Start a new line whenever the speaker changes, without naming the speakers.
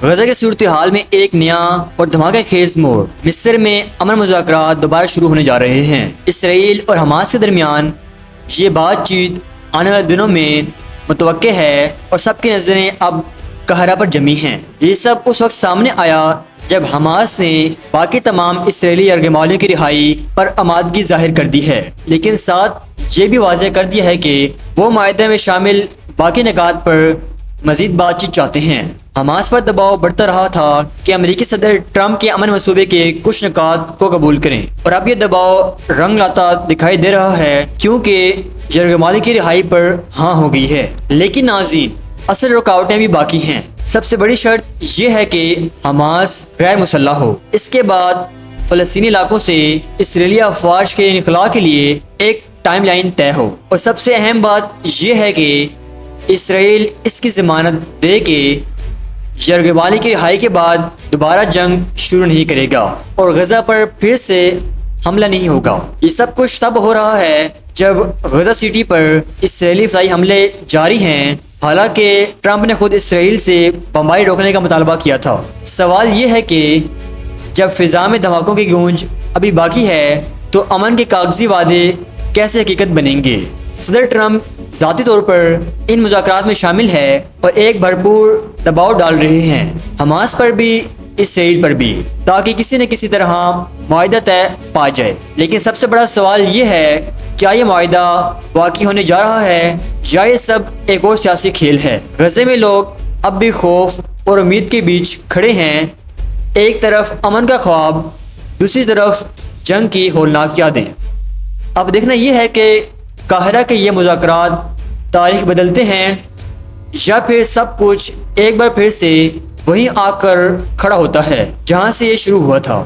غزہ کی صورتحال میں ایک نیا اور دھماکہ خیز موڑ۔ مصر میں امن مذاکرات دوبارہ شروع ہونے جا رہے ہیں۔ اسرائیل اور حماس کے درمیان یہ بات چیت آنے والے دنوں میں متوقع ہے اور سب کی نظریں اب قاہرہ پر جمی ہیں۔ یہ سب اس وقت سامنے آیا جب حماس نے باقی تمام اسرائیلی یرغمالیوں کی رہائی پر آمادگی ظاہر کر دی ہے، لیکن ساتھ یہ بھی واضح کر دیا ہے کہ وہ معاہدے میں شامل باقی نکات پر مزید بات چیت چاہتے ہیں۔ حماس پر دباؤ بڑھتا رہا تھا کہ امریکی صدر ٹرمپ کے امن منصوبے کے کچھ نکات کو قبول کریں، اور اب یہ دباؤ رنگ لاتا دکھائی دے رہا ہے کیونکہ یرغمالیوں کی رہائی پر ہاں ہو گئی ہے۔ لیکن ناظرین، اصل رکاوٹیں بھی باقی ہیں۔ سب سے بڑی شرط یہ ہے کہ حماس غیر مسلح ہو۔ اس کے بعد فلسطینی علاقوں سے اسرائیلی افواج کے انخلاء کے لیے ایک ٹائم لائن طے ہو، اور سب سے اہم بات یہ ہے کہ اسرائیل اس کی ضمانت دے کہ یرغمالی کی رہائی کے بعد دوبارہ جنگ شروع نہیں کرے گا اور غزہ پر پھر سے حملہ نہیں ہوگا۔ یہ سب کچھ تب ہو رہا ہے جب غزہ سٹی پر اسرائیلی فضائی حملے جاری ہیں، حالانکہ ٹرمپ نے خود اسرائیل سے بمباری روکنے کا مطالبہ کیا تھا۔ سوال یہ ہے کہ جب فضا میں دھماکوں کی گونج ابھی باقی ہے تو امن کے کاغذی وعدے کیسے حقیقت بنیں گے؟ صدر ٹرمپ ذاتی طور پر ان مذاکرات میں شامل ہے اور ایک بھرپور دباؤ ڈال رہے ہیں، حماس پر بھی اسرائیل پر بھی، تاکہ کسی نہ کسی طرح معاہدہ طے پا جائے۔ لیکن سب سے بڑا سوال یہ ہے، کیا یہ معاہدہ واقعی ہونے جا رہا ہے یا یہ سب ایک اور سیاسی کھیل ہے؟ غزے میں لوگ اب بھی خوف اور امید کے بیچ کھڑے ہیں، ایک طرف امن کا خواب، دوسری طرف جنگ کی ہولناک یادیں۔ اب دیکھنا یہ ہے کہ قاہرہ کے یہ مذاکرات تاریخ بدلتے ہیں یا پھر سب کچھ ایک بار پھر سے وہیں آ کر کھڑا ہوتا ہے جہاں سے یہ شروع ہوا تھا۔